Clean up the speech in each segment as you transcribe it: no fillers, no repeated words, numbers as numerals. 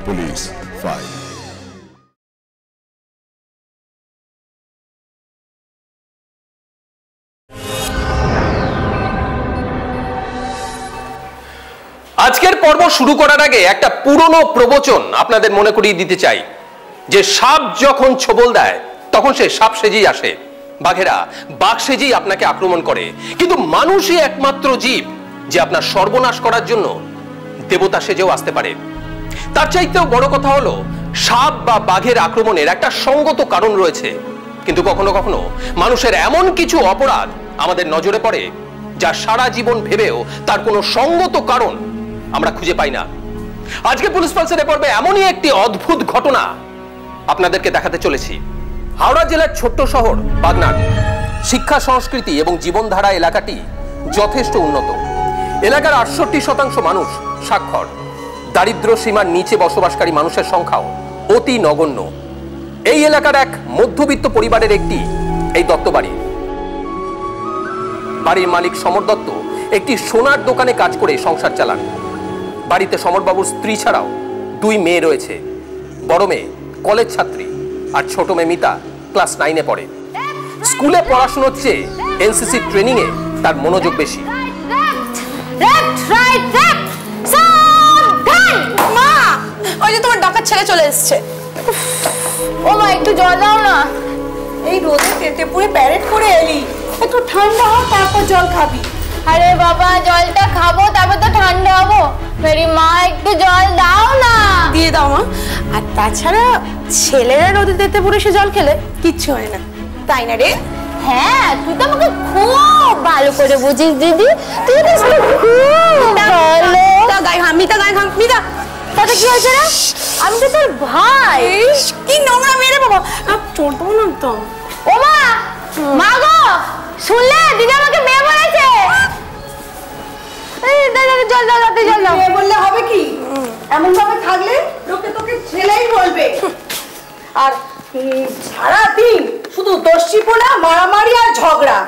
Police file. আজকের পর্ব শুরু করার আগে একটা পুরনো প্রবচন আপনাদের মনে করিয়ে দিতে চাই যে সাপ যখন ছোবল দেয় তখন সে সাপ সেজেই আসে, বাঘেরা বাঘ সেজেই আপনাকে আক্রমণ করে, কিন্তু মানুষই একমাত্র জীব যে আপনার সর্বনাশ করার জন্য দেবতা সেজেও আসতে পারে। তার চাইতেও বড় কথা হলো সাপ বা বাঘের আক্রমণের একটা সঙ্গত কারণ রয়েছে, কিন্তু কখনো কখনো মানুষের এমন কিছু অপরাধ আমাদের নজরে পড়ে যা সারা জীবন ভেবেও তার কোনো সঙ্গত কারণ আমরা খুঁজে পাই না। আজকে পুলিশ পালসের পর্বে এমনই একটি অদ্ভুত ঘটনা আপনাদেরকে দেখাতে চলেছি। হাওড়া জেলার ছোট্ট শহর বাগনান শিক্ষা সংস্কৃতি এবং জীবনধারা এলাকাটি যথেষ্ট উন্নত। এলাকার 68% মানুষ সাক্ষর। দারিদ্র সীমার নিচে বসবাসকারী মানুষের সংখ্যাও অতি নগণ্য। এই এলাকার এক মধ্যবিত্ত পরিবারের একটি এই দত্ত বাড়ি। বাড়ির মালিক সমর দত্ত একটি সোনার দোকানে কাজ করে সংসার চালান। বাড়িতে সমরবাবুর স্ত্রী ছাড়াও 2 মেয়ে রয়েছে। বড় মেয়ে কলেজ ছাত্রী আর ছোট মেয়ে মিতা ক্লাস 9-এ পড়ে। স্কুলে পড়াশোনার চেয়ে এনসিসি ট্রেনিং এ তার মনোযোগ বেশি। মা, ওই যে তোমার ডাকাত ছেলে চলে এসেছে। ও মা, একটু জল দাও না। এই রোদে তেতে পুরে প্যারেড করে এলি, একটু ঠান্ডা হোক তারপর জল খাবি। আরে বাবা, জলটা খাবো তারপর তো ঠান্ডা হবো। মেরি মা, একটু জল দাও না। দিয়ে দাও মা। আর তাছাড়া ছেলেরা রোদে তেতে পুরে সে জল খেলে কিচ্ছু হয় না, তাই না রে? হ্যাঁ, তুই তো আমাকে খুব ভালো করে বুঝিস দিদি। তুই তো খুব ভালো। মিতা গায়ে ঘাম। মিতা, তাতে কি হয়েছে রে? আমি তো তোর ভাই। কি নোংরা মেরে বাবা, চোর দেবো না তো। ও মা, মা গো, শুনলে দিদি আমাকে মেয়ে বলেছে। জল দাও, রাতে জল দাও। মেয়ে বললে হবে কি? এমন ভাবে থাকলে লোকে তোকে ছেলেই বলবে। আর সারাদিন শুধু দস্যিপনা, মারামারি আর ঝগড়া,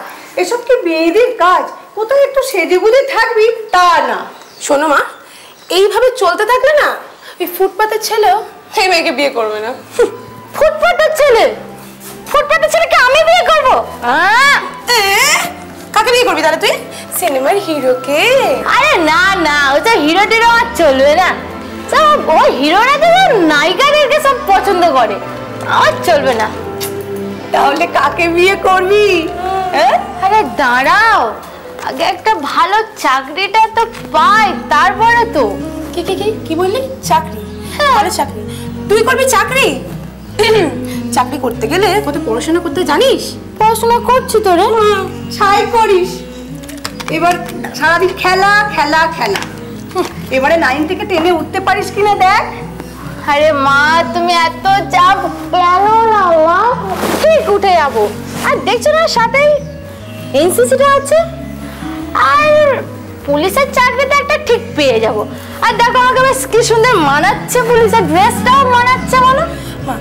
এসব কি মেয়েদের কাজ? কোথায় একটু সেজেগুজে থাকবি তা না। শোনো মা, এইভাবে চলতে থাকলে না ওই ফুটপাতের ছেলেও এই মেয়েকে বিয়ে করবে না। ফুটপাতের ছেলে? ফুটপাতের ছেলেকে আমি বিয়ে করবো? কাকে বিয়ে করবি তাহলে তুই? সিনেমার হিরোকে। আরে না না, ওটা হিরো টিরো আর চলবে না। ও হিরোরা তো নায়িকাদেরকে সব পছন্দ করে, আর চলবে না। তাহলে কাকে বিয়ে করবি? আরে দাঁড়াও, আগে একটা ভালো চাকরিটা তো পাই, তারপরে তো। কি বললি? চাকরি? ভালো চাকরি? তুই করবি চাকরি? চাকরি করতে গেলে কত পড়াশোনা করতে জানিস? পড়াশোনা করছি তো রে। ছাই করিস। এবার সারাদিন খেলা খেলা খেলা। এবারে 9 থেকে 10-এ উঠতে পারিস কিনা দেখ। আরে মা, তুমি এত চাপ কেন না মা? ঠিক উঠে যাবো। আর দেখছো না সাথেই এনসিসিটা আছে, আর পুলিশের চাকরিতে একটা ঠিক পেয়ে যাবো। আর দেখো আমাকে বেশ কি সুন্দর মানাচ্ছে, পুলিশের ড্রেসটাও মানাচ্ছে। বলো মা,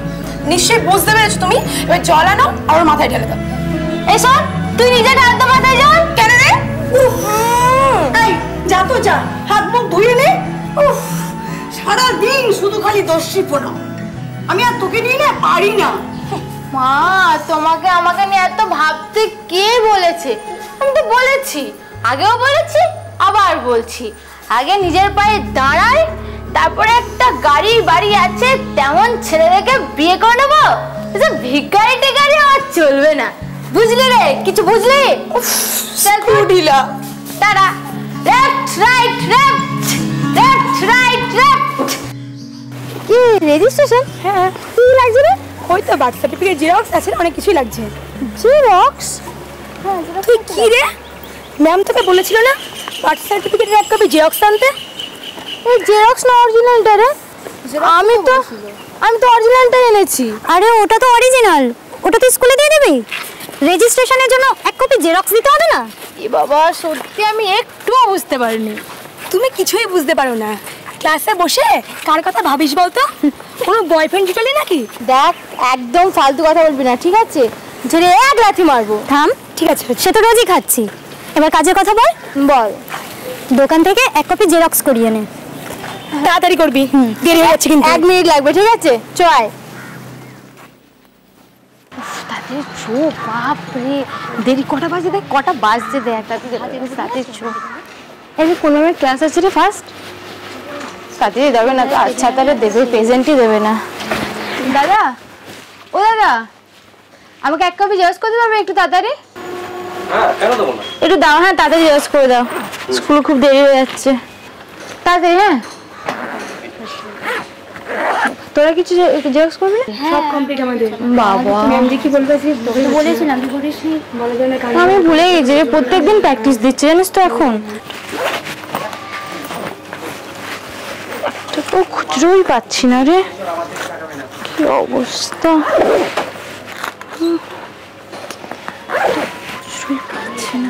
নিশ্চয়ই বুঝতে পেরেছো তুমি। এবার জল আনো আর মাথায় ঢেলে দাও। এসব তুই নিজে ঢাল তো মাথায় জল। কেন রে? এই যা তো যা, হাত মুখ ধুয়ে নে। সারাদিন শুধু খালি দস্যিপনা। আমি আর তোকে নিয়ে না পারি না। মা, তোমাকে আমাকে নিয়ে এত ভাবতে কে বলেছে? আমি তো বলেছি, আগেও বলেছি, আবার বলছি, আগে নিজের পায়ে দাঁড়াই, তারপরে একটা গাড়ি বাড়ি আছে তেমন ছেলেদেরকে বিয়ে করে নেবো। ভিখারি টিখারি আর চলবে না, বুঝলি রে? কিছু বুঝলি? ঢিলা দাঁড়া। Left right left, left right left. কি রেজিস্ট্রেশন? হ্যাঁ। কি লাগছে রে? ওই তো বার্থ সার্টিফিকেট, জেরক্স আছে, অনেক কিছুই লাগছে। জেরক্স? তুই কি রে, ম্যাম তোকে বলেছিল না বার্থ সার্টিফিকেটের এক কপি জেরক্স আনতে? এই জেরক্স না অরিজিনালটা রে? আমি তো অরিজিনালটাই এনেছি। আরে ওটা তো অরিজিনাল, ওটা তো স্কুলে দিয়ে দিবি। রেজিস্ট্রেশনের জন্য এক কপি জেরক্স দিতে হবে না? এ বাবা, সত্যি আমি একটুও বুঝতে পারিনি। তুমি কিছুই বুঝতে পারো না। ক্লাসে বসে কার কথা ভাবিস বলতো? কোনো বয়ফ্রেন্ড জুটালি নাকি? দেখ, একদম ফালতু কথা বলবি না, ঠিক আছে? ধরে এক লাথি মারবো। থাম। ঠিক আছে, সে তো রোজই খাচ্ছি। এবার কাজের কথা বল। বল। দোকান থেকে এক কপি জেরক্স করিয়ে নে। তাড়াতাড়ি করবি, দেরি হয়ে যাচ্ছে কিন্তু। 1 মিনিট লাগবে, ঠিক আছে? চয় তাদের চো, বাপরে দেরি কটা বাজে দেখ, কটা বাজছে দেখ, তাদের চো। এই কোনো ক্লাস আছে রে ফার্স্ট, তাড়াতাড়ি দেবে না তো? আচ্ছা তাহলে দেবে, প্রেজেন্টই দেবে না। দাদা, ও দাদা, আমাকে 1 কপি জেরক্স করতে পারবে একটু তাড়াতাড়ি? হ্যাঁ, কেন দেবো না? একটু দাও, হ্যাঁ তাড়াতাড়ি জেরক্স করে দাও, স্কুলে খুব দেরি হয়ে যাচ্ছে, তাড়াতাড়ি। হ্যাঁ তোরা কিছু জেরক্স করবি? সব কমপ্লিট আমাদের। বাবা, ম্যাম জি কি বলবে? বলেছিলাম, তুই বলিসনি, বলার জন্য আমি ভুলে গেছি রে, প্রত্যেকদিন প্র্যাকটিস দিচ্ছে জানিস তো এখন। তো খুচরোই পাচ্ছি না রে, কি অবস্থা, খুচরোই পাচ্ছি না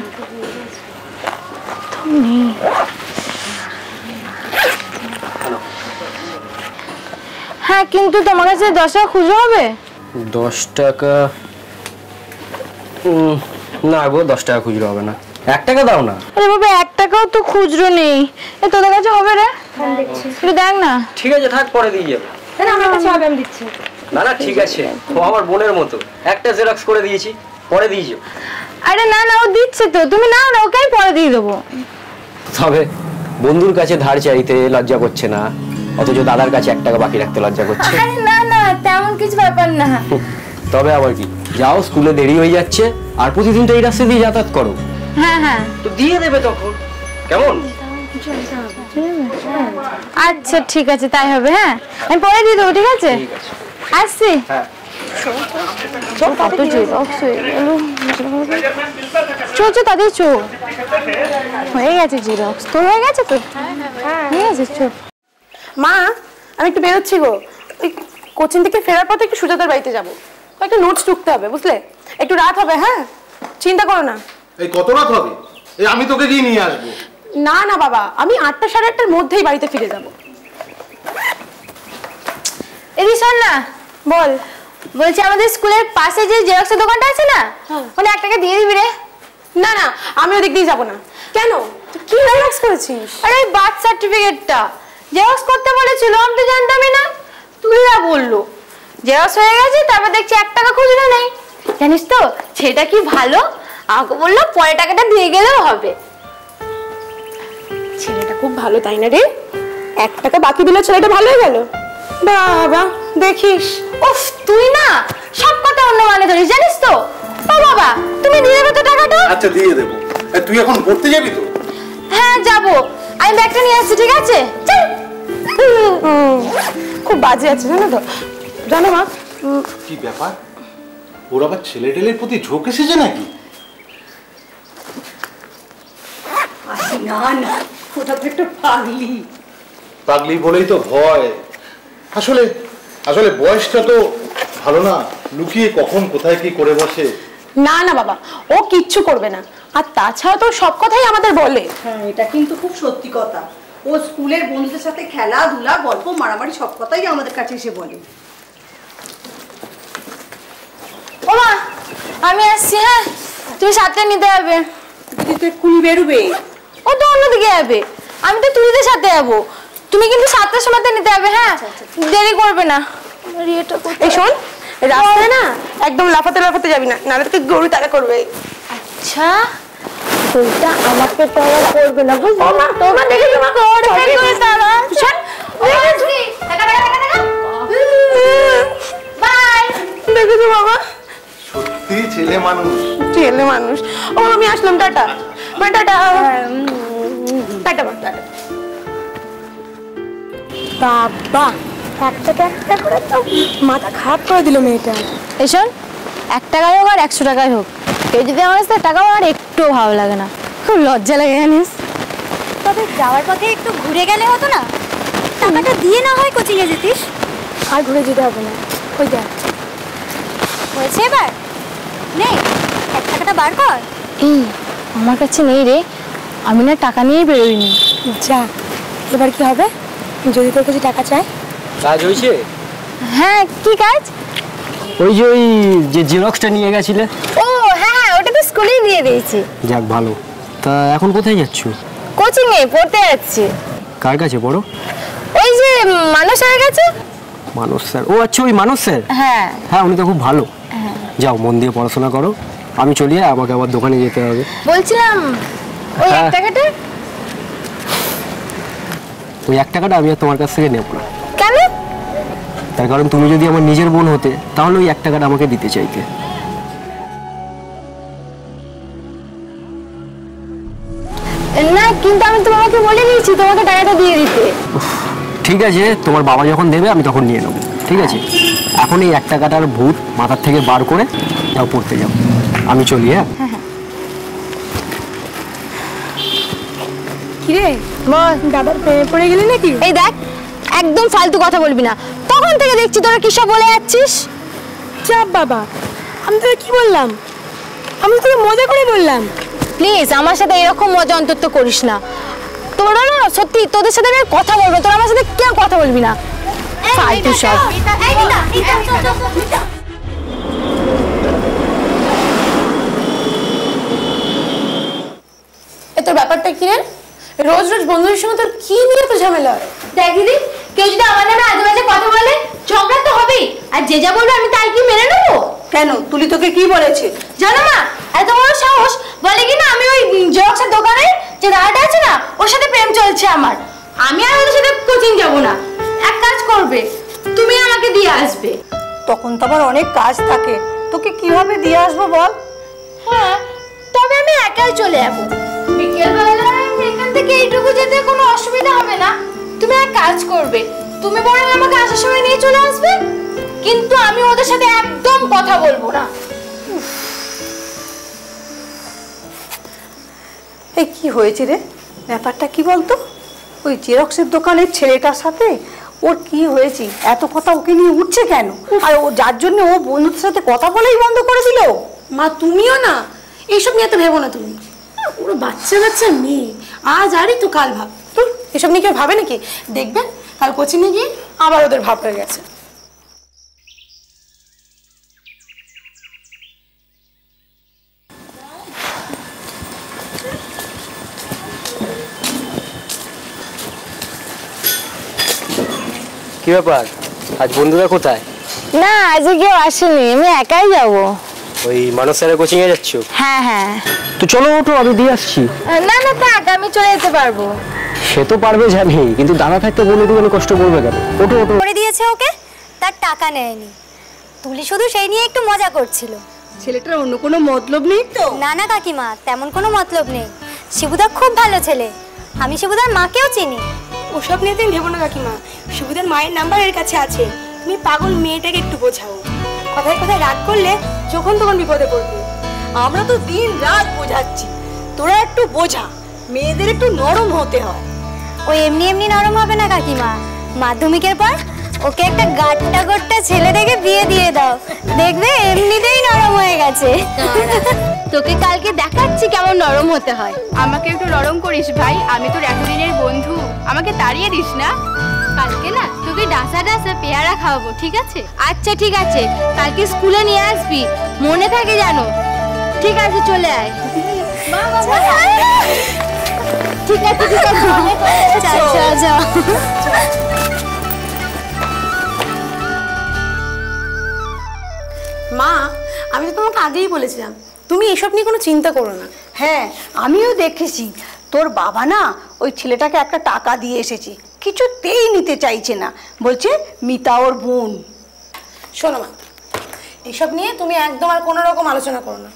তো নেই। হ্যাঁ কিন্তু তোমার কাছে 10 টাকা খুচরো হবে? 10 টাকা না গো, 10 টাকা খুচরো হবে না, 1 টাকা দাও না। আরে বাবা 1 টাকাও তো খুচরো নেই, এ তোদের কাছে হবে রে? একটু দেখ না। ঠিক আছে থাক, পরে দিয়ে যাবে। না আমার কাছে হবে, আমি দিচ্ছি। না না ঠিক আছে, ও আমার বোনের মতো, একটা জেরক্স করে দিয়েছি, পরে দিয়ে যাও। আরে না না, ও দিচ্ছে তো, তুমি নাও না, ওকেই পরে দিয়ে দেবো। তবে বন্ধুর কাছে ধার চাইতে লজ্জা করছে না, অথচ দাদার কাছে 1 টাকা বাকি রাখতে লজ্জা করছে। আরে না না, তেমন কিছু ব্যাপার না। তবে আবার কি, যাও স্কুলে দেরি হয়ে যাচ্ছে, আর প্রতিদিন তো এই রাস্তা দিয়ে যাতায়াত করো। হ্যাঁ হ্যাঁ, তো দিয়ে দেবে তখন, কেমন? আচ্ছা ঠিক আছে, তাই হবে। হ্যাঁ আমি পরে দিয়ে দেবো, ঠিক আছে? আসছি। হ্যাঁ কত জেরক্স হয়ে গেল, চো চো তাদের চো, হয়ে গেছে জেরক্স, তোর হয়ে গেছে তো? ঠিক আছে চো। মা, আমি একটু বেরোচ্ছি গো, ওই কোচিং থেকে ফেরার পথে একটু সুজাতার বাড়িতে যাবো, একটা নোটস টুকতে হবে, বুঝলে? একটু রাত হবে, হ্যাঁ চিন্তা করো না। এই কত রাত হবে? এই আমি তোকে গিয়ে নিয়ে আসবো। না না বাবা, আমি 8টা সাড়ে 8টার মধ্যেই বাড়িতে ফিরে যাবো। এদি শোন না, বল। বলছি আমাদের স্কুলের পাশে যে জেরক্সের দোকানটা আছে না, ওখানে 1 টাকা দিয়ে দিবি রে। না না, আমি ওদিক দিয়ে যাবো না। কেন, তুই কি জেরক্স করেছিস? আরে ওই বার্থ সার্টিফিকেটটা জেরক্স করতে বলেছিল, আমি তো জানতামই না, তুলিরা বললো জেরক্স হয়ে গেছে, তারপর দেখছি 1 টাকা খুচরো নেই। জানিস তো সেটা কি ভালো, আমাকে বললো পরে টাকাটা দিয়ে গেলেও হবে। ছেলেটা খুব ভালো, তাই না রে? 1 টাকা বাকি দিলে ছেলেটা ভালো হয়ে গেল। বাবা দেখিস, উফ তুই না সব কথা অন্য মানে ধরিস, জানিস তো? ও বাবা, তুমি দিয়ে দেবে তো টাকাটা? আচ্ছা দিয়ে দেবো। তুই এখন পড়তে যাবি তো? হ্যাঁ যাবো, আমি ব্যাগটা নিয়ে আসছি, ঠিক আছে? চল। খুব বাজে আছে জানো তো। জানো মা, কি ব্যাপার, ওর আবার ছেলে টেলের প্রতি ঝোঁক এসেছে নাকি? না না, ওটা তো একটু পাগলি। পাগলি বলেই তো ভয়। আসলে আসলে বয়সটা তো ভালো না, লুকিয়ে কখন কোথায় কি করে বসে। না না বাবা, ও কিচ্ছু করবে না, আর তাছাড়া তো সব কথাই আমাদের বলে। হ্যাঁ, এটা কিন্তু খুব সত্যি কথা। ও স্কুলের বন্ধুদের সাথে খেলাধুলা, গল্প, মারামারি সব কথাই আমাদের কাছে এসে বলে। ও মা, আমি আসছি। হ্যাঁ তুমি 7টা নিতে যাবে। দিদি তো এক্ষুনি বেরোবে। ও তো অন্যদিকে যাবে, আমি তো তুলিদের সাথে যাবো। তুমি কিন্তু 7টার সময়তে নিতে যাবে, হ্যাঁ দেরি করবে না। এই শোন, রাস্তায় না একদম লাফাতে লাফাতে যাবি না, নাহলে তোকে গরু তাড়া করবে। আচ্ছা তুইটা আমাকে তাড়া করবে না, বুঝলি? তোমরা দেখে তোমার করবে করে তাড়া। চল বাই। দেখেছো বাবা, সত্যি ছেলে মানুষ। ছেলে মানুষ। ও আমি আসলাম, টাটা। Tata tata tata. বাবা, একটা করে তো মাথা খারাপ করে দিল মেয়েটা। এই শোন, 1 টাকাই হোক আর 100 টাকাই হোক, কেউ যদি আমার কাছে টাকা আমার একটুও ভালো লাগে না, খুব লজ্জা লাগে জানিস। তবে যাওয়ার পথে একটু ঘুরে গেলে হতো না? টাকাটা দিয়ে না হয় কোচিংয়ে যেতিস। আর ঘুরে যেতে হবে না, ওই দেখ হয়েছে এবার নে, 1 টাকাটা বার কর। এই আমার কাছে নেই রে, আমি না টাকা নিয়েই বেরোইনি। যা, এবার কি হবে যদি তোর কাছে টাকা চায়? কাজ হয়েছে? হ্যাঁ কি কাজ? ওই যে জেরক্সটা নিয়ে গেছিলে। ও হ্যাঁ হ্যাঁ, ওটা তো স্কুলেই দিয়ে দিয়েছি। যাক ভালো। তা এখন কোথায় যাচ্ছ? কোচিংয়ে পড়তে যাচ্ছি। কার কাছে পড়ো? মানস স্যারের কাছে। মানস স্যার? ও আচ্ছা, ওই মানস স্যার। হ্যাঁ হ্যাঁ, উনি তো খুব ভালো। যাও, মন দিয়ে পড়াশোনা করো, আমি চলি, আমাকে আবার দোকানে যেতে হবে। বলছিলাম ওই 1 টাকাটা। ওই 1 টাকাটা আমি আর তোমার কাছ থেকে নেব না। কেন? তার কারণ তুমি যদি আমার নিজের বোন হতে তাহলে ওই 1 টাকাটা আমাকে দিতে চাইতে। না, কিন্তু আমি তোমাকে বলে দিয়েছি তোমাকে টাকাটা দিয়ে দিতে। ঠিক আছে, তোমার বাবা যখন দেবে আমি তখন নিয়ে নেবো, ঠিক আছে? এখন এই 1 টাকাটার ভূত মাথার থেকে বার করে যাও, পড়তে যাও, আমি চলি। হ্যাঁ, কিরে বল, দাদার প্রেমে পড়ে গেলি নাকি? এই দেখ, একদম ফালতু কথা বলবি না। তখন থেকে দেখছি তোরা কি সব বলে যাচ্ছিস। চাপ বাবা, আমি তোকে কি বললাম? আমি তোকে মজা করে বললাম। প্লিজ আমার সাথে এরকম মজা অন্তত করিস না। তোরা না সত্যি, তোদের সাথে আমি কথা বলবো, তোরা আমার সাথে কেউ কথা বলবি না। ফালতু সব। তোর ব্যাপারটা কি রে? রোজ রোজ বন্ধুদের সঙ্গে তোর কি নিয়ে তো ঝামেলা? দেখ দিদি, কেউ যদি আমার নামে আজে বাজে কথা বলে, ঝগড়া তো হবেই। আর যে যা বলবে আমি তাই কি মেনে নেবো? কেন, তুলি তোকে কি বলেছে? জানো না, এত বড় সাহস, বলে কি না আমি ওই জেরক্সের দোকানে যে দাদাটা আছে না, ওর সাথে প্রেম চলছে আমার। আমি আর ওদের সাথে কোচিং যাব না। এক কাজ করবে, তুমি আমাকে দিয়ে আসবে। তখন তো আবার অনেক কাজ থাকে, তোকে কিভাবে দিয়ে আসবো বল? হ্যাঁ, তবে আমি একাই চলে যাবো। বিকেলবেলায় এখান থেকে এইটুকু যেতে কোনো অসুবিধা হবে না। তুমি এক কাজ করবে, তুমি বরং আমাকে আসার সময় নিয়ে চলে আসবে, কিন্তু আমি ওদের সাথে একদম কথা বলবো না। এই কি হয়েছে রে? ব্যাপারটা কি বলতো? ওই জেরক্সের দোকানের ছেলেটার সাথে ওর কি হয়েছে? এত কথা ওকে নিয়ে উঠছে কেন? আর ও যার জন্য ও বন্ধুদের সাথে কথা বলেই বন্ধ করে দিল। মা তুমিও না এইসব নিয়ে তো ভেবো না। তুমি পুরো বাচ্চা বাচ্চা মেয়ে, আজ আরই তো কাল ভাব। তো এসব নিয়ে কেউ ভাবে নাকি? দেখবেন কাল কোচিংয়ে গিয়ে আবার ওদের ভাব হয়ে গেছে। কি ব্যাপার, আজ বন্ধুরা কোথায়? না, আজকে কেউ আসেনি, আমি একাই যাব। ওই মানস স্যারের কোচিং এ যাচ্ছ? হ্যাঁ হ্যাঁ। তো চলো, ওঠো, আমি দিয়ে আসছি। না না থাক, আমি চলে যেতে পারবো। সে তো পারবে জানি, কিন্তু দাদা থাকতে বলে দিবেন, কষ্ট করবে কেন? ওঠো ওঠো। করে দিয়েছে ওকে, তার টাকা নেয়নি। তুলি শুধু সেই নিয়ে একটু মজা করছিল। ছেলেটার অন্য কোনো মতলব নেই তো? না না কাকিমা, তেমন কোনো মতলব নেই। শিবুদা খুব ভালো ছেলে, আমি শিবুদার মাকেও চিনি। ওসব নিয়ে তুমি ভেবো না কাকিমা, শিবুদার মায়ের নাম্বার এর কাছে আছে। তুমি পাগল মেয়েটাকে একটু বোঝাও, কথায় কথায় রাগ করলে যখন তখন বিপদে পড়বে। আমরা তো দিন রাত বোঝাচ্ছি, তোরা একটু বোঝা, মেয়েদের একটু নরম হতে হয়। ও এমনি এমনি নরম হবে না কাকিমা। মাধ্যমিকের পর ওকে একটা গাট্টা গোট্টা ছেলে দেখে বিয়ে দিয়ে দাও, দেখবে এমনিতেই নরম হয়ে গেছে। তোকে কালকে দেখাচ্ছি কেমন নরম হতে হয়। আমাকে একটু নরম করিস ভাই, আমি তোর এতদিনের বন্ধু, আমাকে তাড়িয়ে দিস না। কালকে না তোকে ডাসা ডাসা পেয়ারা খাওয়াবো, ঠিক আছে? আচ্ছা ঠিক আছে, কালকে স্কুলে নিয়ে আসবি, মনে থাকে জানো। ঠিক আছে, চলে আয়। ঠিক আছে ঠিক আছে, চল চল চল। মা, আমি তো তোমাকে আগেই বলেছিলাম তুমি এসব নিয়ে কোনো চিন্তা করো না। হ্যাঁ, আমিও দেখেছি তোর বাবা না ওই ছেলেটাকে একটা টাকা দিয়ে এসেছে, কিছুতেই নিতে চাইছে না, বলছে মিতা ওর বোন। শোনো মা, এসব নিয়ে তুমি একদম আর কোনো রকম আলোচনা করো না।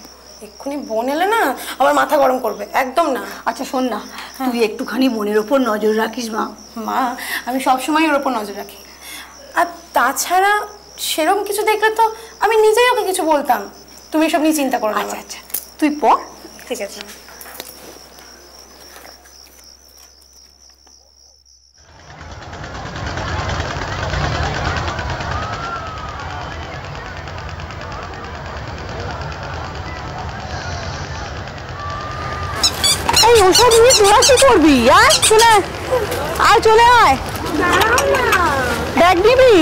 এক্ষুনি বোন এলে না আমার মাথা গরম করবে, একদম না। আচ্ছা শোন না, তুই একটুখানি বোনের ওপর নজর রাখিস মা। মা, আমি সবসময় ওর ওপর নজর রাখি। আর তাছাড়া সেরকম কিছু দেখলে তো আমি নিজেই ওকে কিছু বলতাম। তুমি এসব নিয়ে চিন্তা করো না। আচ্ছা আচ্ছা, তুই পড়। ঠিক আছে। এই ওসব নিয়ে তোরা কি করবি? আর চলে আয়, চলে আয়। ব্যাগ দিবি?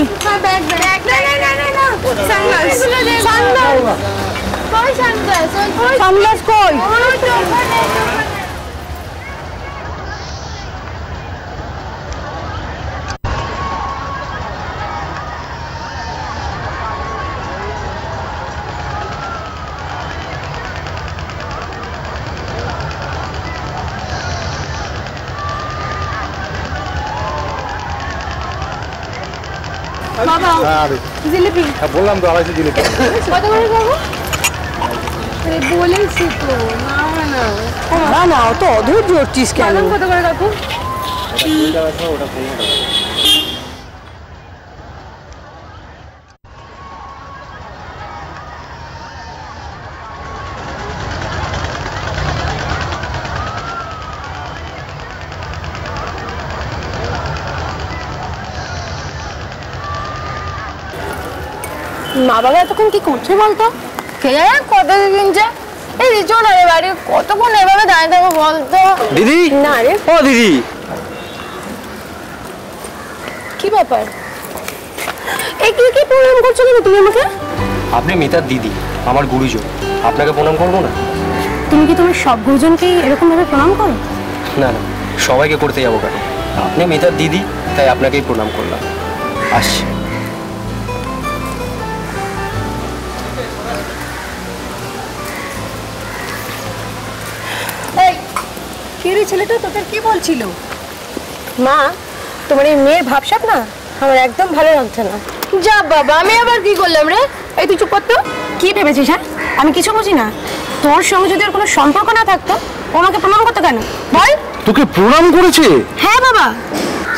সানগ্লাস কই? বাবা জিলিপি বললাম তো 250 জিলিপি। কত করে খাবো? বলেছি তো না না না অত অধৈর্য হচ্ছিস কেন? কত করে কাকু? মা বাবা এতক্ষণ কি করছে বলতো? কে জানে কত কিনছে। এই চল রে বাড়ি, কতক্ষণ এভাবে দাঁড়িয়ে থাকবো বলতো? দিদি না রে, ও দিদি, কি ব্যাপার? এই কি কি প্রণাম করছো না তুমি আমাকে? আপনি মিতার দিদি, আমার গুরুজন, আপনাকে প্রণাম করবো না? তুমি কি তোমার সব গুরুজনকেই এরকম ভাবে প্রণাম করো? না না, সবাইকে করতে যাবো কেন? আপনি মিতার দিদি, তাই আপনাকেই প্রণাম করলাম। আসছি। এই কে রে ছেলেটা, তোদের কি বলছিল? মা, তোমার এই মেয়ের ভাবসাব না আমার একদম ভালো লাগছে না। যা বাবা, আমি আবার কি করলাম রে? এই তুই চুপ কর তো। কি ভেবেছিস? হ্যাঁ, আমি কিছু বুঝি না। তোর সঙ্গে যদি আর কোনো সম্পর্ক না থাকতো ও আমাকে প্রণাম করতো কেন বল? তোকে প্রণাম করেছে? হ্যাঁ বাবা।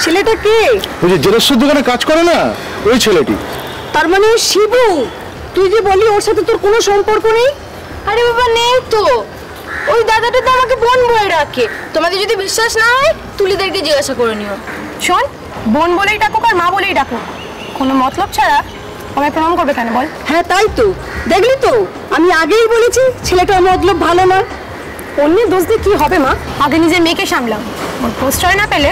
ছেলেটা কে? ওই যে জেরক্সের দোকানে কাজ করে না, ওই ছেলেটি। তার মানে শিবু? তুই যে বলি ওর সাথে তোর কোনো সম্পর্ক নেই? আরে বাবা নেই তো, ওই দাদাটা তো আমাকে বোন বলে রাখে। তোমাদের যদি বিশ্বাস না হয় তুলিদেরকে জিজ্ঞাসা করে নিও। শোন, বোন বলেই ডাকুক আর মা বলেই ডাকুক, কোনো মতলব ছাড়া আমায় প্রণাম করবে কেন বল? হ্যাঁ তাই তো, দেখলি তো আমি আগেই বলেছি ছেলেটার মতলব ভালো না। অন্যের দোষ দিয়ে কি হবে মা? আগে নিজের মেয়েকে সামলাও। ওর প্রশ্রয় না পেলে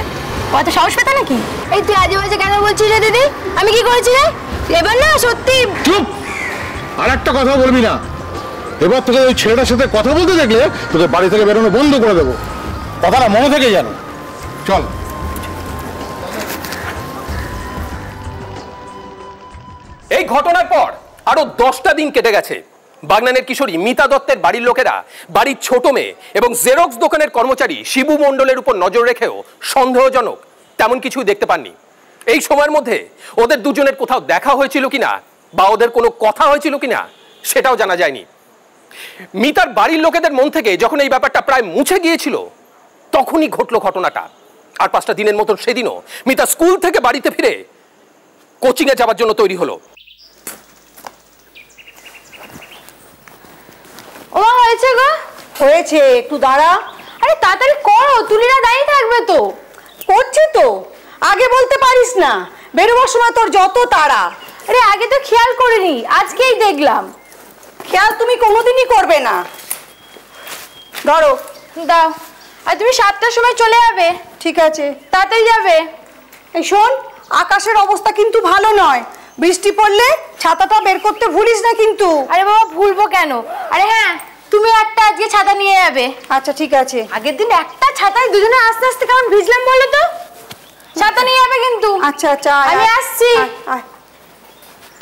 কত সাহস পেতে নাকি? এই তুই আজে বাজে কেন বলছিস রে দিদি? আমি কি করেছি রে? এবার না সত্যি। চুপ! আর একটা কথা বলবি না। এবার তোকে ওই ছেলেটার সাথে কথা বলতে দেখলে তোকে বাড়ি থেকে বেরোনো বন্ধ করে দেবো। কথাটা মনে থেকে জানো। চল। এই ঘটনার পর আরো 10টা দিন কেটে গেছে। বাগনানের কিশোরী মিতা দত্তের বাড়ির লোকেরা বাড়ির ছোট মেয়ে এবং জেরক্স দোকানের কর্মচারী শিবু মণ্ডলের উপর নজর রেখেও সন্দেহজনক তেমন কিছুই দেখতে পাননি। এই সময়ের মধ্যে ওদের দুজনের কোথাও দেখা হয়েছিল কিনা বা ওদের কোনো কথা হয়েছিল কিনা সেটাও জানা যায়নি। মিতার বাড়ির লোকেদের মন থেকে যখন এই ব্যাপারটা প্রায় মুছে গিয়েছিল তখনই ঘটলো ঘটনাটা। আর 5টা দিনের মতন সেদিনও মিতা স্কুল থেকে বাড়িতে ফিরে কোচিংয়ে যাওয়ার জন্য তৈরি হলো। ও হয়েছে গো? হয়েছে, একটু দাঁড়া। আরে তাড়াতাড়ি করো, তুলিরা দাঁড়িয়ে থাকবে তো। করছি তো, আগে বলতে পারিস না? বেরোবার সময় তোর যত তাড়া। আরে আগে তো খেয়াল করিনি, আজকেই দেখলাম। খেয়াল তুমি কোনোদিনই করবে না। ধরো। দাও। আর তুমি 7টার সময় চলে যাবে? ঠিক আছে। তাড়াতাড়ি যাবে। এই শোন, আকাশের অবস্থা কিন্তু ভালো নয়। বৃষ্টি পড়লে ছাতাটা বের করতে ভুলিস না কিন্তু। আরে বাবা ভুলবো কেন? আরে হ্যাঁ, তুমি একটা আজকে ছাতা নিয়ে যাবে। আচ্ছা ঠিক আছে। আগের দিন একটা ছাতায় দুজনে আস্তে আস্তে কেমন ভিজলাম বলো তো। ছাতা নিয়ে যাবে কিন্তু। আচ্ছা আচ্ছা, আমি আসছি। আয়।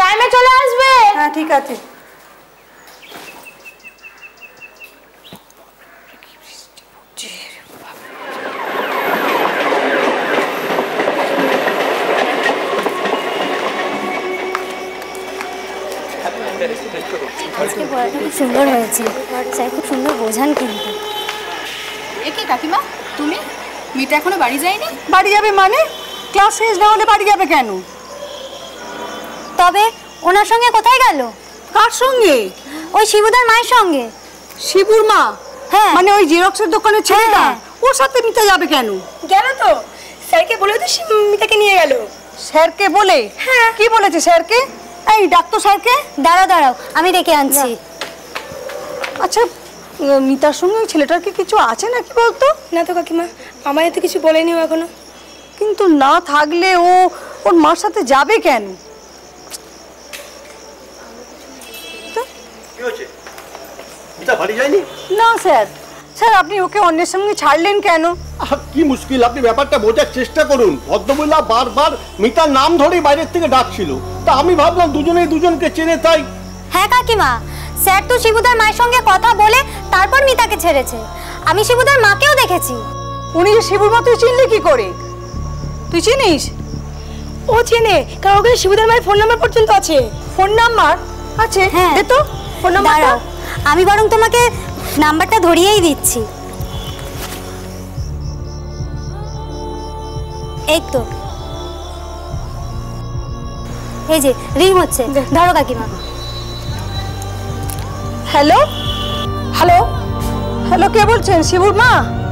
টাইমে চলে আসবে। হ্যাঁ ঠিক আছে। আজকে পড়াটা খুব সুন্দর হয়েছে, স্যার খুব সুন্দর বোঝান কিন্তু। এ কি কাকিমা, তুমি? মিতা এখনো বাড়ি যায়নি? বাড়ি যাবে মানে? ক্লাস শেষ না হলে বাড়ি যাবে কেন? তবে ওনার সঙ্গে কোথায় গেল? কার সঙ্গে? ওই শিবুদার মায়ের সঙ্গে। শিবুর মা? হ্যাঁ। মানে ওই জেরক্সের দোকানের ছেলেটা? হ্যাঁ। ওর সাথে মিতা যাবে কেন? গেল তো, স্যারকে বলে তো মিতাকে নিয়ে গেল। স্যারকে বলে? হ্যাঁ। কি বলেছে স্যারকে? এই ডাক্তার স্যারকে। দাঁড়াও দাঁড়াও, আমি ডেকে আনছি। আচ্ছা, মিতার সঙ্গে ওই ছেলেটার কি কিছু আছে নাকি বলতো? না তো কাকিমা, আমায় তো কিছু বলেনি ও এখনো। কিন্তু না থাকলে ও ওর মার সাথে যাবে কেন? কি হয়েছে? মিতা বাড়ি যায়নি? না স্যার, স্যার আপনি ওকে অন্যের সঙ্গে ছাড়লেন কেন? কি মুশকিল, আপনি ব্যাপারটা বোঝার চেষ্টা করুন। ভদ্রমহিলা বারবার মিতার নাম ধরেই বাইরের থেকে ডাকছিল, তা আমি ভাবলাম দুজনেই দুজনকে চেনে তাই। হ্যাঁ কাকিমা, স্যার তো শিবুদার মায়ের সঙ্গে কথা বলে তারপর মিতাকে ছেড়েছে। আমি শিবুদার মাকেও দেখেছি। উনি যে শিবুর মা তুই চিনলি কি করে? তুই চিনিস? ও চেনে, কারণ ওখানে শিবুদের মায়ের ফোন নাম্বার পর্যন্ত আছে। ফোন নাম্বার আছে? হ্যাঁ। দে তো ফোন নাম্বারটা। দাঁড়াও, আমি বরং তোমাকে নাম্বারটা ধরিয়েই দিচ্ছি। এই তো, এই যে রিং হচ্ছে, ধরো কাকিমা। হ্যালো হ্যালো হ্যালো, কে বলছেন? শিবুর মা?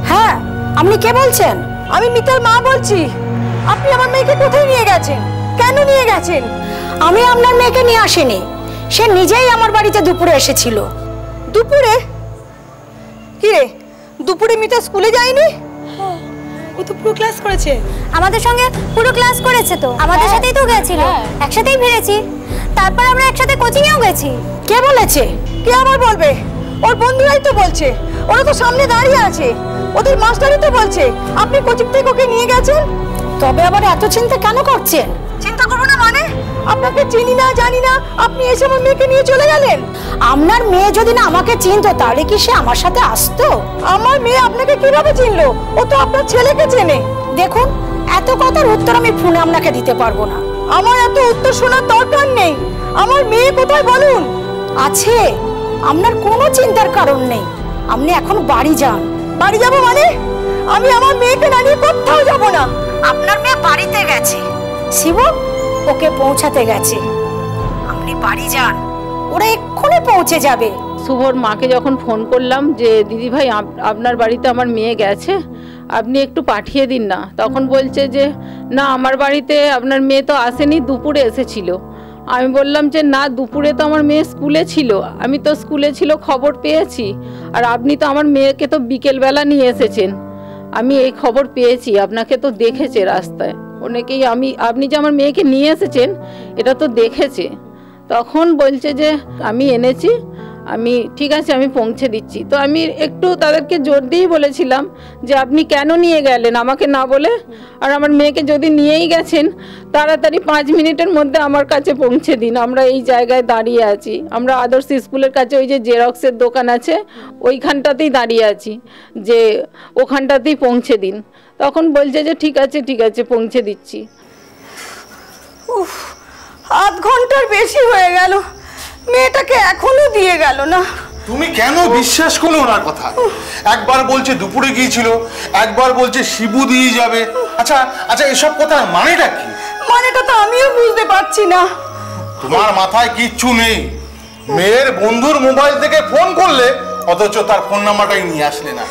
হ্যাঁ, আপনি কে বলছেন? আমি মিতার মা বলছি। আপনি আমার মেয়েকে কোথায় নিয়ে গেছেন? কেন নিয়ে গেছেন? আমি আপনার মেয়েকে নিয়ে আসিনি, সে নিজেই আমার বাড়িতে দুপুরে এসেছিল। দুপুরে? কি রে, দুপুরে মিতা স্কুলে যায়নি? ও তো পুরো ক্লাস করেছে আমাদের সঙ্গে, পুরো ক্লাস করেছে তো, আমাদের সাথেই তো গেছিল, একসাথেই ফিরেছি, তারপর আমরা একসাথে কোচিংয়েও গেছি। কে বলেছে? কে আবার বলবে? ওর বন্ধুরাই তো বলছে, ওরা তো সামনে দাঁড়িয়ে আছে, ওদের মাস্টারই তো বলছে আপনি কোচিং থেকে ওকে নিয়ে গেছেন। তবে আবার এত চিন্তা কেন করছেন? চিন্তা করবো না মানে? আপনাকে চিনি না জানি না, আপনি এসে আমার মেয়েকে নিয়ে চলে গেলেন। আপনার মেয়ে যদি না আমাকে চিনতো তাহলে কি সে আমার সাথে আসতো? আমার মেয়ে আপনাকে কিভাবে চিনলো? ও তো আপনার ছেলেকে চেনে। দেখুন, এত কথার উত্তর আমি ফোনে আপনাকে দিতে পারবো না। আমার এত উত্তর শোনার দরকার নেই। আমার মেয়ে কোথায় বলুন? আছে, আপনার কোনো চিন্তার কারণ নেই, আপনি এখন বাড়ি যান। বাড়ি যাবো মানে? আমি আমার মেয়েকে না নিয়ে কোথাও যাবো না। আপনার মেয়ে বাড়িতে গেছে, শিবু ওকে পৌঁছাতে গেছে, আপনি বাড়ি যান, ওরা এক্ষুনি পৌঁছে যাবে। শুভর মাকে যখন ফোন করলাম যে দিদি ভাই আপনার বাড়িতে আমার মেয়ে গেছে, আপনি একটু পাঠিয়ে দিন না, তখন বলছে যে না আমার বাড়িতে আপনার মেয়ে তো আসেনি, দুপুরে এসেছিল। আমি বললাম যে না, দুপুরে তো আমার মেয়ে স্কুলে ছিল, আমি তো স্কুলে ছিল খবর পেয়েছি, আর আপনি তো আমার মেয়েকে তো বিকেলবেলা নিয়ে এসেছেন, আমি এই খবর পেয়েছি, আপনাকে তো দেখেছে রাস্তায় অনেকেই, আপনি যে আমার মেয়েকে নিয়ে এসেছেন এটা তো দেখেছে। তখন বলছে যে আমি এনেছি, আমি ঠিক আছে আমি পৌঁছে দিচ্ছি। তো আমি একটু তাদেরকে জোর দিয়েই বলেছিলাম যে আপনি কেন নিয়ে গেলেন আমাকে না বলে, আর আমার মেয়েকে যদি নিয়েই গেছেন তাড়াতাড়ি 5 মিনিটের মধ্যে আমার কাছে পৌঁছে দিন, আমরা এই জায়গায় দাঁড়িয়ে আছি, আমরা আদর্শ স্কুলের কাছে ওই যে জেরক্সের দোকান আছে ওইখানটাতেই দাঁড়িয়ে আছি, যে ওখানটাতেই পৌঁছে দিন। তখন বলছে যে ঠিক আছে পৌঁছে দিচ্ছি। উফ, আধ ঘন্টার বেশি হয়ে গেল, মেয়েটাকে এখনো দিয়ে গেল না। তুমি কেন বিশ্বাস করো ওনার কথা? একবার বলছে দুপুরে গিয়েছিল, একবার বলছে শিবু দিয়ে যাবে। আচ্ছা এসব কথা মানেটা কি? মানেটা তো আমিও বুঝতে পারছি না। তোমার মাথায় কিচ্ছু নেই। মেয়ের বন্ধুর মোবাইল থেকে ফোন করলে অথচ তার ফোন নাম্বারটাই নিয়ে আসলে না।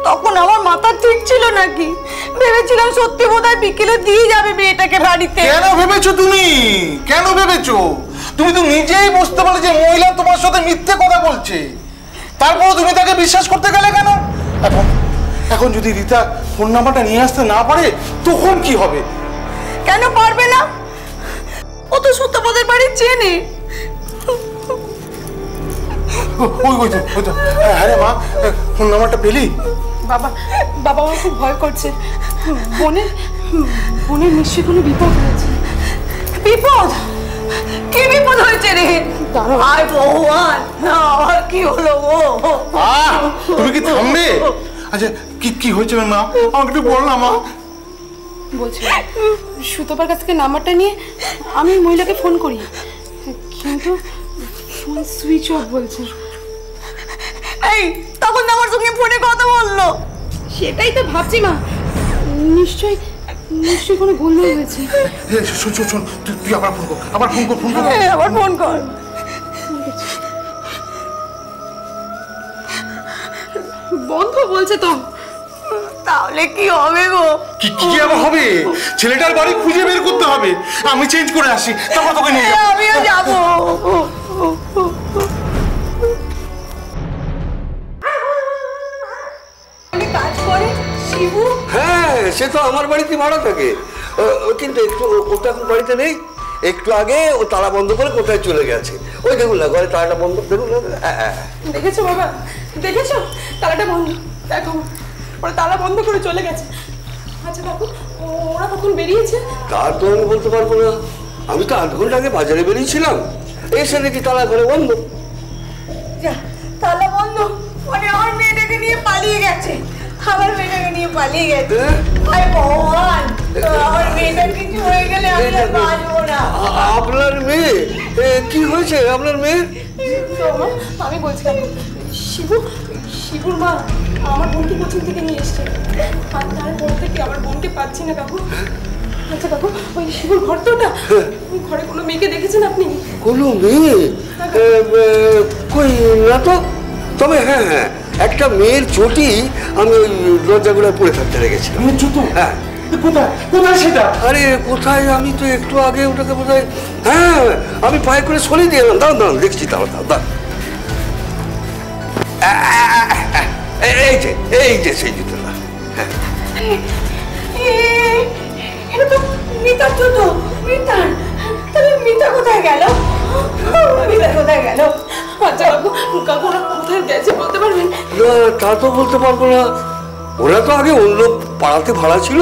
তখন আমার মাথা ঠিক ছিল নাকি? ভেবেছিলাম সত্যি বোধহয় বিকেলে দিয়ে যাবে মেয়েটাকে বাড়িতে। কেন ভেবেছো তুমি? কেন ভেবেছো? তুমি তো নিজেই বুঝতে পারলে যে মহিলা তোমার সাথে মিথ্যে কথা বলছে, তারপরে তুমি তাকে বিশ্বাস করতে গেলে কেন? এখন যদি রীতা ফোন নাম্বারটা নিয়ে আসতে না পারে তখন কি হবে? কেন পারবে না? ও তো সুতপদের বাড়ি চেনে। ওই তো আরে মা, ফোন নাম্বারটা পেলি? বাবা আমার খুব ভয় করছে, বোনের নিশ্চয়ই কোনো বিপদ হয়েছে। বিপদ? কি বিপদ হয়েছে রে? আয় ভগবান, আর কি হলো গো? তুমি কি থামবে? আচ্ছা কি হয়েছে মা, আমাকে একটু বল না মা। বলছি সুতপার কাছ থেকে নাম্বারটা নিয়ে আমি মহিলাকে ফোন করি, কিন্তু ফোন সুইচ অফ বলছে। এই তখন আমার সঙ্গে ফোনে কথা বললো। সেটাই তো ভাবছি মা, নিশ্চয়ই কোনো গোলমাল হয়েছে। শোন তুই আবার ফোন কর, আবার ফোন কর। আবার ফোন কর। বন্ধ বলছে তো। তাহলে কি হবে গো? কি আবার হবে? ছেলেটার বাড়ি খুঁজে বের করতে হবে। আমি চেঞ্জ করে আসি, তারপর তোকে নিয়ে যাবো। আমিও যাবো। কাজ করে শিবু? হ্যাঁ, সে তো আমার বাড়িতে ভাড়া থাকে, কিন্তু ও তো এখন বাড়িতে নেই। একটু আগে ও তালা বন্ধ করে কোথায় চলে গেছে। ওই দেখুন না, ঘরে তালাটা বন্ধ, দেখুন না। দেখেছো বাবা, দেখেছো তালাটা বন্ধ? দেখো ওরা তালা বন্ধ করে চলে গেছে। আচ্ছা দেখো ওরা কখন বেরিয়েছে? তা তো আমি বলতে পারবো না, আমি তো 8 ঘন্টা আগে বাজারে বেরিয়েছিলাম, এসে দেখি তালা ঘরে বন্ধ। তালা বন্ধ মানে আমার মেয়েটাকে নিয়ে পালিয়ে গেছে। আমার মেয়েটাকে নিয়ে পালিয়ে গেছে। আরে ভগবান, আমার মেয়েটার কিছু হয়ে গেলে আপনার মেয়ে কি হয়েছে আপনার মেয়ে? আমি বলছিলাম শিবুর মা আমার বোনকে কোচিং থেকে নিয়ে এসছে, আর তারপর থেকে আমার বোনকে পাচ্ছি না কাকু। আচ্ছা কাকু, ওই শিবুর ঘর তো ওটা, ওই ঘরে কোনো মেয়েকে দেখেছেন আপনি? কোনো মেয়ে কই না তো, তবে হ্যাঁ হ্যাঁ একটা মেয়ের চটি আমি ওই দরজাগুলো পড়ে থাকতে রেখেছিলাম। হ্যাঁ কোথায় সেটা? আরে কোথায়, আমি তো একটু আগে ওটাকে বোধহয়, হ্যাঁ আমি পায়ে করে সরিয়ে দিয়ে এলাম। দাঁড়ান দাঁড়ান দেখছি, দাঁড়ান এই যে সেই জুতোটা। এটা তো মিতার জুতো। মিতার, তাহলে মিতা কোথায় গেল? মিতা কোথায় গেল? আচ্ছা কাকু, কাকু ওরা কোথায় গেছে বলতে পারবেন? না তা তো বলতে পারবো না, ওরা তো আগে অন্য পাড়াতে ভাড়া ছিল,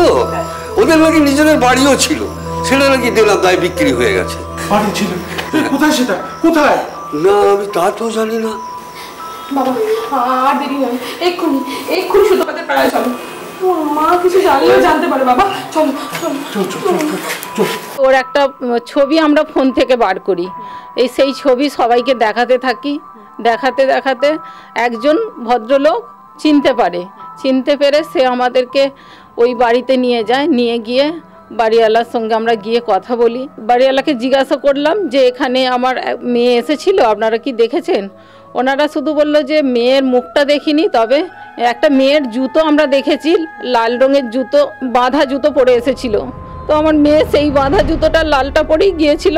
ওদের নাকি নিজেদের বাড়িও ছিল, সেটা নাকি দেনার দায় বিক্রি হয়ে গেছে। বাড়ি ছিল? কোথায় সেটা? কোথায়? না আমি তা তো জানি না। বাবা আর দেরি নয়, এক্ষুনি শুধু আমাদের পাড়ায় চলো। মা কিছু জানতে পারে বাবা, চলো চলো। ওর একটা ছবি আমরা ফোন থেকে বার করি, সেই ছবি সবাইকে দেখাতে থাকি। দেখাতে একজন ভদ্রলোক চিনতে পেরে সে আমাদেরকে ওই বাড়িতে নিয়ে যায়। নিয়ে গিয়ে বাড়িওয়ালার সঙ্গে আমরা গিয়ে কথা বলি। বাড়িওয়ালাকে জিজ্ঞাসা করলাম যে এখানে আমার মেয়ে এসেছিল, আপনারা কি দেখেছেন? ওনারা শুধু বললো যে মেয়ের মুখটা দেখিনি, তবে একটা মেয়ের জুতো আমরা দেখেছি, লাল রঙের জুতো, বাঁধা জুতো পরে এসেছিল। তো আমার মেয়ে সেই বাঁধা জুতোটা লালটা পরেই গিয়েছিল।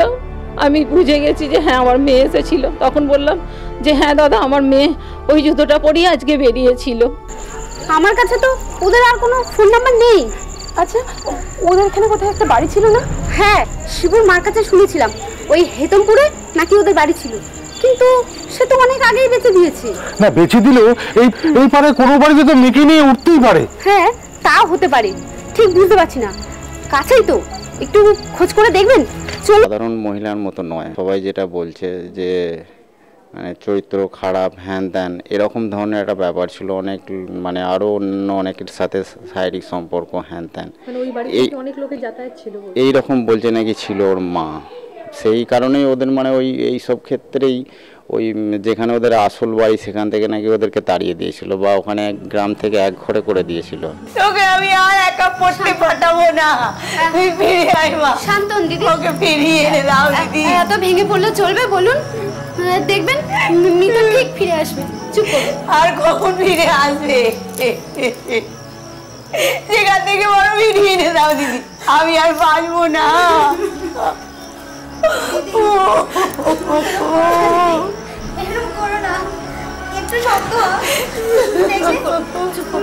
আমি বুঝে গেছি যে হ্যাঁ আমার মেয়ে এসেছিল। তখন বললাম যে হ্যাঁ দাদা, আমার মেয়ে ওই জুতোটা পরেই আজকে বেরিয়েছিল। আমার কাছে তো ওদের আর কোনো ফোন নাম্বার নেই। আচ্ছা ওদের এখানে কোথায় একটা বাড়ি ছিল না? হ্যাঁ, শিবুর মার কাছে শুনেছিলাম ওই হেতমপুরে নাকি ওদের বাড়ি ছিল, কিন্তু সে তো অনেক আগেই বেঁচে দিয়েছে। না বেঁচে দিলেও এই পারে কোনো বাড়িতে তো মেয়েকে নিয়ে উঠতেই পারে। হ্যাঁ তাও হতে পারে, ঠিক বুঝতে পারছি না। কাছেই তো, একটু খোঁজ করে দেখবেন। চলো। সাধারণ মহিলার মতো নয়, সবাই যেটা বলছে যে মানে চরিত্র খারাপ, হ্যান ত্যান, এরকম ধরনের একটা ব্যাপার ছিল। অনেক মানে আরও অন্য অনেকের সাথে শারীরিক সম্পর্ক, হ্যান ত্যান, এইরকম বলছে নাকি ছিল ওর মা। সেই কারণেই ওদের মানে এই সব ক্ষেত্রেই ওই যেখানে ওদের আসল বাড়ি সেখান থেকে নাকি ওদেরকে তাড়িয়ে দিয়েছিল, বা ওখানে গ্রাম থেকে এক ঘরে করে দিয়েছিল। তোকে আমি আর একা পড়তে পাঠাবো না, তুই ফিরে আয় মা। শান্তন দিদি, ওকে ফিরিয়ে এনে দাও দিদি। এত ভেঙে পড়লে চলবে বলুন? দেখবেন মিতা ঠিক ফিরে আসবে। চুপ করুন। আর কখন ফিরে আসবে? সেখান থেকে বড় ফিরিয়ে এনে দাও দিদি, আমি আর পারবো না। এরকম করো না, একটু শক্ত হও।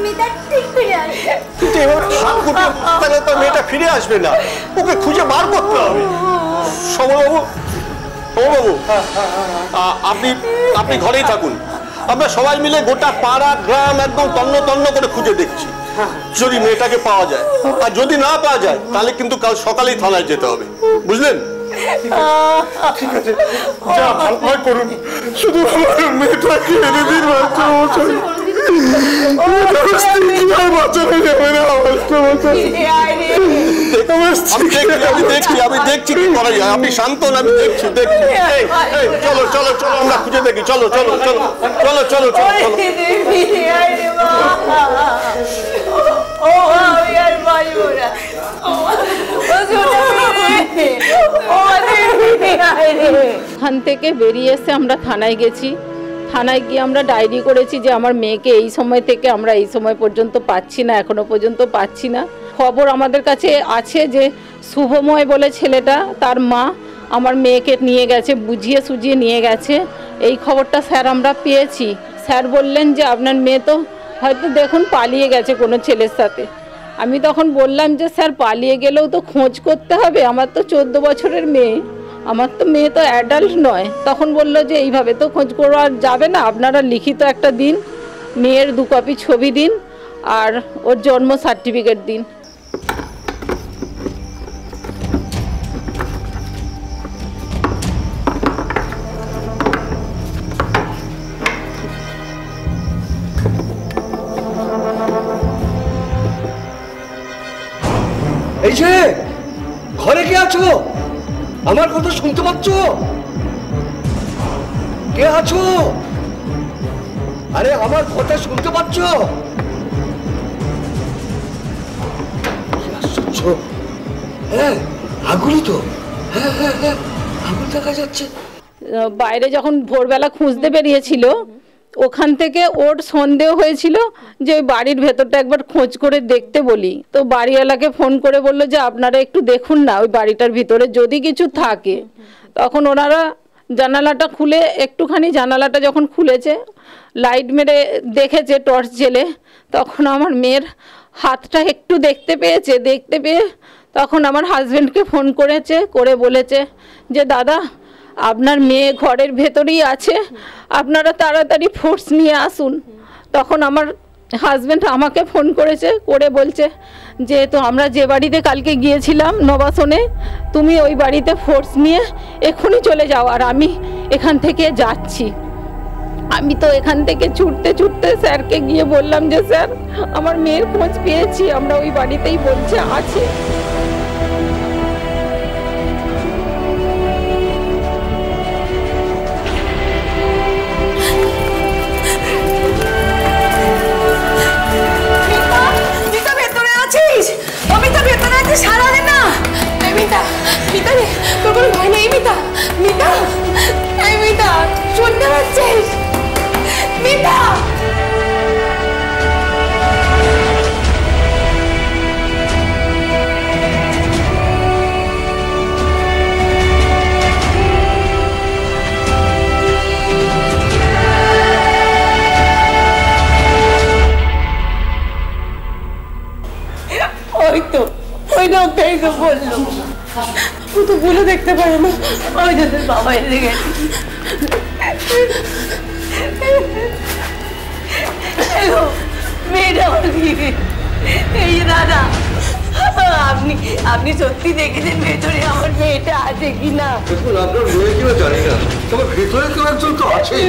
মিতা ঠিক ফিরে আসবে। কিন্তু এবার তাহলে তো মেয়েটা ফিরে আসবে না, ওকে খুঁজে বার করতে হবে। সমরবাবু, আপনি ঘরেই থাকুন, আমরা সবাই মিলে গোটা পাড়া গ্রাম একদম তন্ন করে খুঁজে দেখছি, যদি মেয়েটাকে পাওয়া যায়। আর যদি না পাওয়া যায় তাহলে কিন্তু কাল সকালেই থানায় যেতে হবে, বুঝলেন? ঠিক আছে, যা ভালো করুন, শুধু আমার মেয়েটাকে এনে দিন। আমি দেখছি কি করা যায়। আপনি শান্ত, আমি দেখছি। চলো চলো চলো, আমরা খুঁজে দেখি। চলো চলো চলো চলো চলো চলো চলো। ওখান থেকে বেরিয়ে এসে আমরা থানায় গেছি। থানায় গিয়ে আমরা ডায়েরি করেছি যে আমার মেয়েকে এই সময় থেকে আমরা এই সময় পর্যন্ত পাচ্ছি না, এখনো পর্যন্ত পাচ্ছি না। খবর আমাদের কাছে আছে যে শুভময় বলে ছেলেটা, তার মা আমার মেয়েকে নিয়ে গেছে, বুঝিয়ে সুঝিয়ে নিয়ে গেছে। এই খবরটা স্যার আমরা পেয়েছি। স্যার বললেন যে আপনার মেয়ে তো হয়তো দেখুন পালিয়ে গেছে কোনো ছেলের সাথে। আমি তখন বললাম যে স্যার পালিয়ে গেলেও তো খোঁজ করতে হবে, আমার তো 14 বছরের মেয়ে, আমার তো মেয়ে তো অ্যাডাল্ট নয়। তখন বললো যে এইভাবে তো খোঁজ করা যাবে না, আপনারা লিখিত একটা দিন, মেয়ের 2 কপি ছবি দিন আর ওর জন্ম সার্টিফিকেট দিন। এই যে ঘরে কে আছো? আমার কথা শুনতে পাচ্ছ? কে আছো? আরে আমার কথা শুনতে পাচ্ছ? হ্যাঁ আগুনই তো, হ্যাঁ হ্যাঁ হ্যাঁ আগুন দেখা যাচ্ছে। বাইরে যখন ভোরবেলা খুঁজতে বেরিয়েছিল, ওখান থেকে ওর সন্দেহ হয়েছিল যে ওই বাড়ির ভেতরটা একবার খোঁজ করে দেখতে বলি। তো বাড়িওয়ালাকে ফোন করে বললো যে আপনারা একটু দেখুন না ওই বাড়িটার ভিতরে যদি কিছু থাকে। তখন ওনারা জানালাটা খুলে, একটুখানি জানালাটা যখন খুলেছে, লাইট মেরে দেখেছে টর্চ জেলে, তখন আমার মেয়ের হাতটা একটু দেখতে পেয়েছে। দেখতে পেয়ে তখন আমার হাজব্যান্ডকে ফোন করেছে, করে বলেছে যে দাদা আপনার মেয়ে ঘরের ভেতরেই আছে, আপনারা তাড়াতাড়ি ফোর্স নিয়ে আসুন। তখন আমার হাজব্যান্ড আমাকে ফোন করেছে, করে বলছে যে তো আমরা যে বাড়িতে কালকে গিয়েছিলাম নবাসনে, তুমি ওই বাড়িতে ফোর্স নিয়ে এক্ষুনি চলে যাও, আর আমি এখান থেকে যাচ্ছি। আমি তো এখান থেকে ছুটতে ছুটতে স্যারকে গিয়ে বললাম যে স্যার আমার মেয়ের খোঁজ পেয়েছি, আমরা ওই বাড়িতেই বলছে আছে। সারাদিন না মিতা, মিতা রে তোর কোনো ভয় নেই? মিতা, মিতা, এই মিতা শুনতে পাচ্ছিস? মিতা ওই তো, ওই লোকটাই তো বললো, ও তো বলে দেখতে পারে না, ওই তোদের বাবা এসে গেছে। মেয়েটা এই দাদা, আপনি আপনি সত্যি দেখেছেন ভেতরে আমার মেয়েটা আছে কিনা? দেখুন আপনার মেয়ে কিনা জানি না, তবে ভেতরে কেউ একজন তো আছে।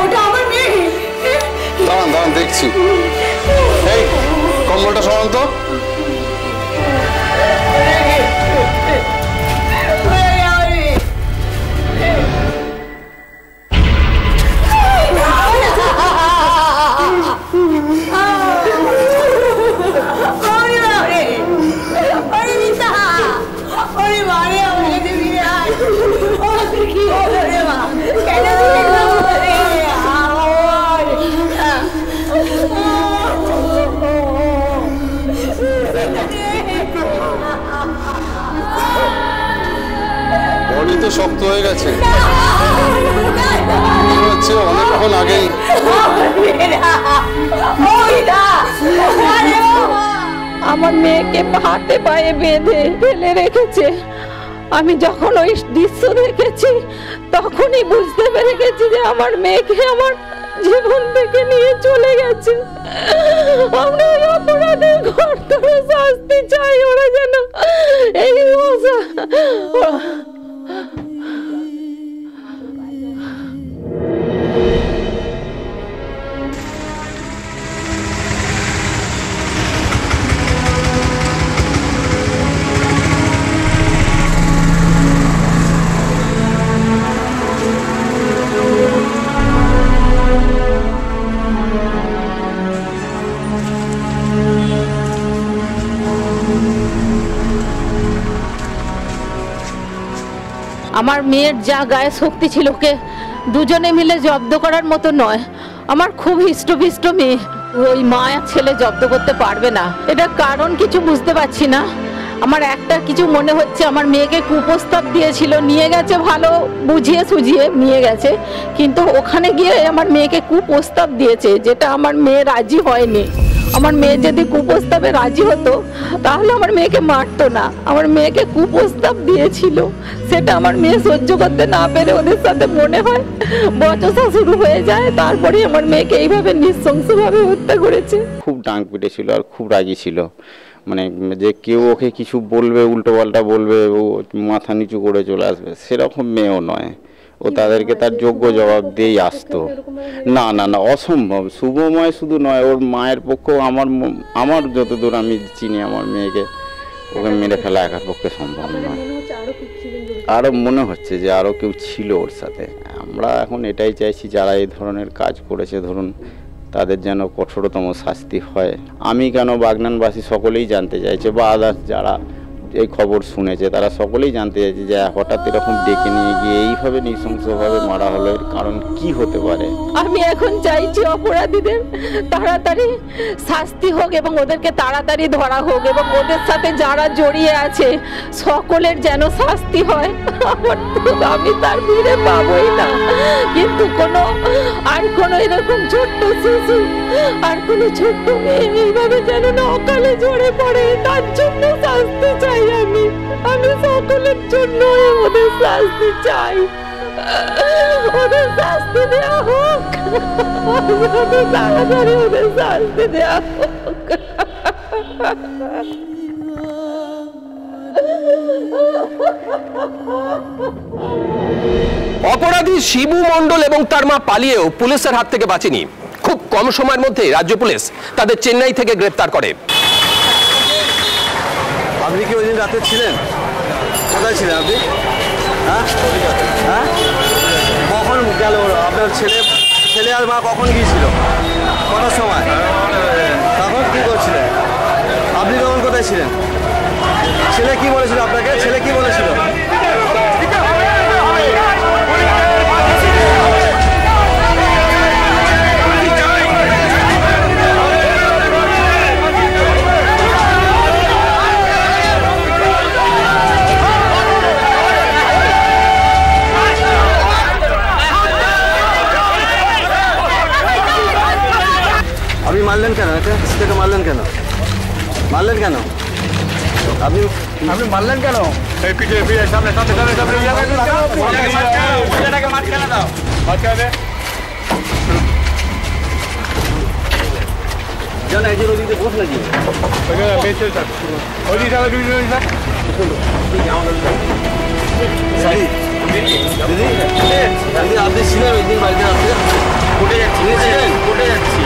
ওটা আমার মেয়ে। দাঁড়ান দাঁড়ান দেখছি। এই কম্বলটা সরান তো। বডি তো শক্ত হয়ে গেছে, হচ্ছে অনেকক্ষণ আগেই। আমার মেয়েকে হাতে পায়ে বেঁধে ফেলে রেখেছে। আমি যখন ওই দৃশ্য দেখেছি তখনই বুঝতে পেরে গেছি যে আমার মেয়েকে আমার জীবন থেকে নিয়ে চলে গেছে। আমরা ওই অপরাধের ঘর ধরে শাস্তি চাই, ওরা যেন এই আমার মেয়ের যা গায়ে শক্তি ছিল, ওকে দুজনে মিলে জব্দ করার মতো নয়। আমার খুব হিষ্টপিষ্ট মেয়ে, ওই মা ছেলে জব্দ করতে পারবে না। এটা কারণ কিছু বুঝতে পারছি না। আমার একটা কিছু মনে হচ্ছে, আমার মেয়েকে কুপ্রস্তাব দিয়েছিল, নিয়ে গেছে ভালো বুঝিয়ে সুঝিয়ে নিয়ে গেছে, কিন্তু ওখানে গিয়ে আমার মেয়েকে কুপ্রস্তাব দিয়েছে, যেটা আমার মেয়ে রাজি হয়নি। আমার মেয়ে যদি কুপ্রস্তাবে রাজি হতো তাহলে আমার মেয়েকে মারতো না, আমার মেয়েকে কুপ্রস্তাব দিয়েছিল। সেটা আমার মেয়ে সহ্য করতে না পেরে ওদের সাথে মনে হয় বচসা শুরু হয়ে যায়, তারপরে আমার মেয়েকে এইভাবে নৃশংসভাবে হত্যা করেছে। খুব ডাং পিটেছিল আর খুব রাগী ছিল, মানে যে কেউ ওকে কিছু বলবে, উল্টো পাল্টা বলবে, ও মাথা নিচু করে চলে আসবে, সেরকম মেয়েও নয়। ও তাদেরকে তার যোগ্য জবাব দিয়েই আসতো। না না না, অসম্ভব। শুভময় শুধু নয়, ওর মায়ের পক্ষেও আমার যতদূর আমি চিনি আমার মেয়েকে, ওকে মেরে ফেলা একার পক্ষে সম্ভব নয়। আরও মনে হচ্ছে যে আরও কেউ ছিল ওর সাথে। আমরা এখন এটাই চাইছি, যারা এই ধরনের কাজ করেছে ধরুন তাদের যেন কঠোরতম শাস্তি হয়। আমি কেন, বাগনানবাসী সকলেই জানতে চাইছে, বা আদার্স যারা এই খবর শুনেছে তারা সকলেই জানতে চাইছে যে হঠাৎ এরকম ডেকে নিয়ে গিয়ে এইভাবে নৃশংসভাবে মারা হলো, এর কারণ কি হতে পারে। আমি এখন চাইছি অপরাধীদের তাড়াতাড়ি শাস্তি হোক এবং ওদেরকে তাড়াতাড়ি ধরা হোক, এবং ওদের সাথে যারা জড়িয়ে আছে সকলের যেন শাস্তি হয়। আমি তার ভিড়ে পাবোই না, কিন্তু আর কোনো এরকম ছোট্ট শিশু আর কোনো ছোট্ট মেয়ে এইভাবে যেন না অকালে ঝরে পড়ে, তার জন্য শাস্তি চাই। আমি সকলের জন্য ওদের শাস্তি চাই, ওদের শাস্তি দেওয়া হোক, তাড়াতাড়ি ওদের শাস্তি দেওয়া হোক। অপরাধী শিবু মণ্ডল এবং তার মা পালিয়েও পুলিশের হাত থেকে বাঁচেনি। খুব কম সময়ের মধ্যে রাজ্য পুলিশ তাদের চেন্নাই থেকে গ্রেফতার করে। আপনি কি ওই দিন রাতে ছিলেন? কোথায় ছিলেন আপনি? হ্যাঁ, কখন গেল আপনার ছেলে আর মা? কখন গিয়েছিল? কটার সময়? তখন কি করছিলেন আপনি? তখন কোথায় ছিলেন? ছেলে কি বলেছিল আপনাকে? ছেলে কি বলেছিল? আপনি মারলেন কেন? এটাকে মারলেন কেন? মারলেন কেন আপনি? মারলেন কেন? সামনে সামনে সামনে জানা এই যে নদীতে বস নাকি আপনি ছিলেন ওই দিন বাড়িতে? আসতে কোটে যাচ্ছি, কোটে যাচ্ছি।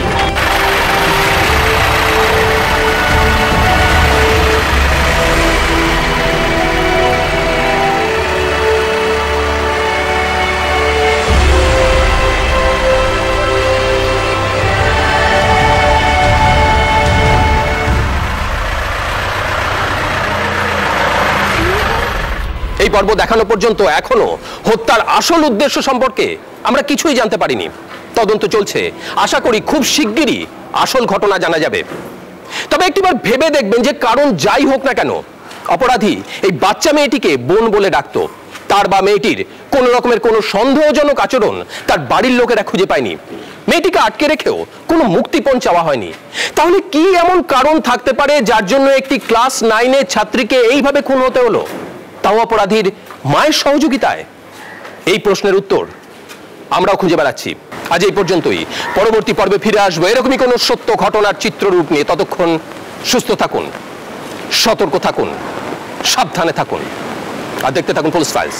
এই পর্ব দেখানো পর্যন্ত এখনো হত্যার আসল উদ্দেশ্য সম্পর্কে আমরা কিছুই জানতে পারিনি। তদন্ত চলছে, আশা করি খুব শিগগিরই আসল ঘটনা জানা যাবে। তবে একটিবার ভেবে দেখবেন যে কারণ যাই হোক না কেন, অপরাধী এই বাচ্চা মেয়েটিকে বোন বলে ডাকতো। তার বা মেয়েটির কোন রকমের কোনো সন্দেহজনক আচরণ তার বাড়ির লোকেরা খুঁজে পায়নি। মেয়েটিকে আটকে রেখেও কোনো মুক্তিপণ চাওয়া হয়নি। তাহলে কি এমন কারণ থাকতে পারে যার জন্য একটি ক্লাস 9-এর ছাত্রীকে এইভাবে খুন হতে হলো, তাও অপরাধীর মায়ের সহযোগিতায়? এই প্রশ্নের উত্তর আমরাও খুঁজে বেড়াচ্ছি। আজ এই পর্যন্তই। পরবর্তী পর্বে ফিরে আসবো এরকমই কোনো সত্য ঘটনার চিত্ররূপ নিয়ে। ততক্ষণ সুস্থ থাকুন, সতর্ক থাকুন, সাবধানে থাকুন আর দেখতে থাকুন পুলিশ ফাইলস।